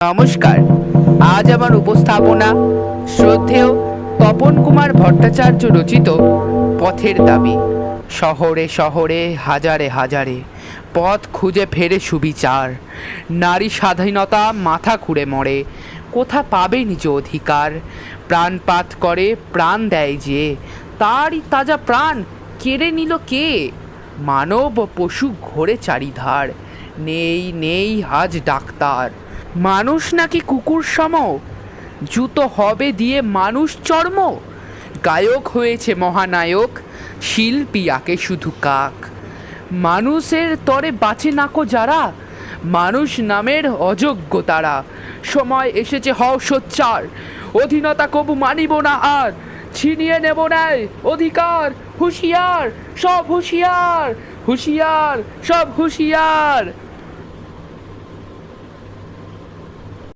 নমস্কার। আজ আমার উপস্থাপনা শ্রদ্ধেয় তপন কুমার ভট্টাচার্য রচিত পথের দাবি। শহরে শহরে হাজারে হাজারে পথ খুঁজে ফেরে সুবিচার। নারী স্বাধীনতা মাথা খুঁড়ে মরে, কোথা পাবে নিজ অধিকার? প্রাণপাত করে প্রাণ দেয় যে, তারই তাজা প্রাণ কেড়ে নিল কে? মানব পশু ঘোরে চারিধার, নেই নেই আজ ডাক্তার। মানুষ নাকি কুকুর সম, জুতো হবে দিয়ে মানুষ চর্ম। গায়ক হয়েছে মহানায়ক, শিল্পী আঁকে শুধু কাক। মানুষের তরে বাঁচে নাকো যারা, মানুষ নামের অযোগ্য তারা। সময় এসেছে হও সোচ্চার, অধীনতা কবু মানিব না আর। ছিনিয়ে নেব নাই অধিকার, হুঁশিয়ার সব হুঁশিয়ার, হুঁশিয়ার সব হুঁশিয়ার।